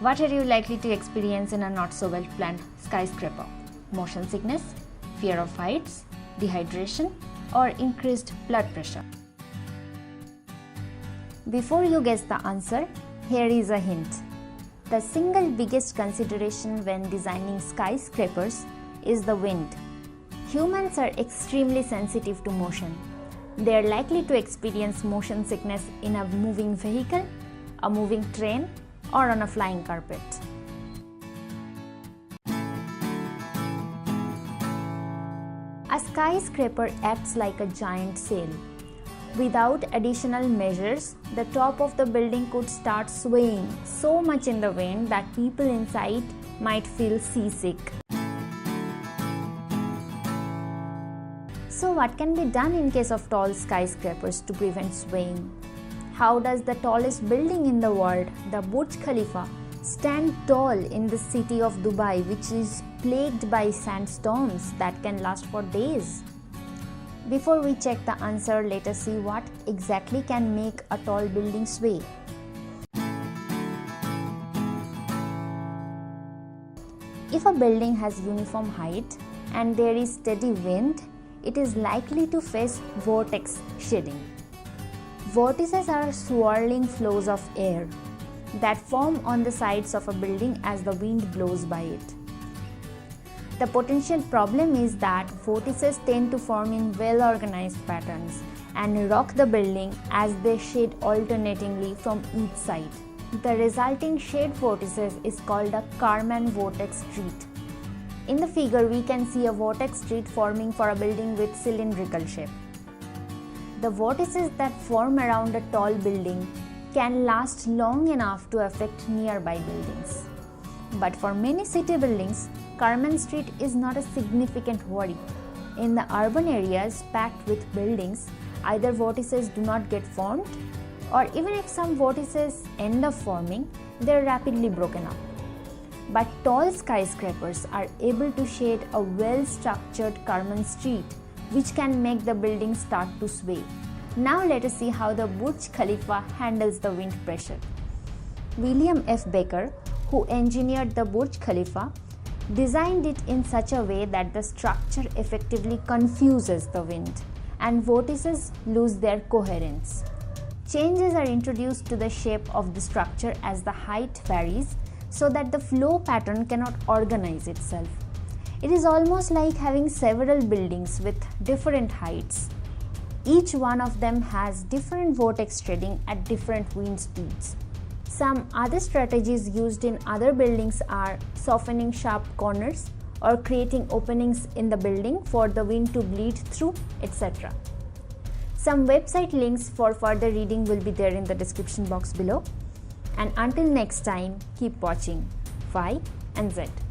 What are you likely to experience in a not so well planned skyscraper? Motion sickness, fear of heights, dehydration, or increased blood pressure? Before you guess the answer, here is a hint. The single biggest consideration when designing skyscrapers is the wind. Humans are extremely sensitive to motion. They are likely to experience motion sickness in a moving vehicle, a moving train, or on a flying carpet. A skyscraper acts like a giant sail. Without additional measures, the top of the building could start swaying so much in the wind that people inside might feel seasick. So what can be done in case of tall skyscrapers to prevent swaying? How does the tallest building in the world, the Burj Khalifa, stand tall in the city of Dubai, which is plagued by sandstorms that can last for days? Before we check the answer, let us see what exactly can make a tall building sway. If a building has uniform height and there is steady wind, it is likely to face vortex shading. Vortices are swirling flows of air that form on the sides of a building as the wind blows by it. The potential problem is that vortices tend to form in well-organized patterns and rock the building as they shade alternatingly from each side. The resulting shade vortices is called a Kármán vortex street. In the figure, we can see a vortex street forming for a building with cylindrical shape. The vortices that form around a tall building can last long enough to affect nearby buildings. But for many city buildings, Kármán Street is not a significant worry. In the urban areas packed with buildings, either vortices do not get formed, or even if some vortices end up forming, they are rapidly broken up. But tall skyscrapers are able to shade a well-structured Kármán Street, which can make the building start to sway. Now let us see how the Burj Khalifa handles the wind pressure. William F. Baker, who engineered the Burj Khalifa, designed it in such a way that the structure effectively confuses the wind and vortices lose their coherence. Changes are introduced to the shape of the structure as the height varies, so that the flow pattern cannot organize itself. It is almost like having several buildings with different heights. Each one of them has different vortex shading at different wind speeds. Some other strategies used in other buildings are softening sharp corners or creating openings in the building for the wind to bleed through, etc. Some website links for further reading will be there in the description box below. And until next time, keep watching WhyAndZed.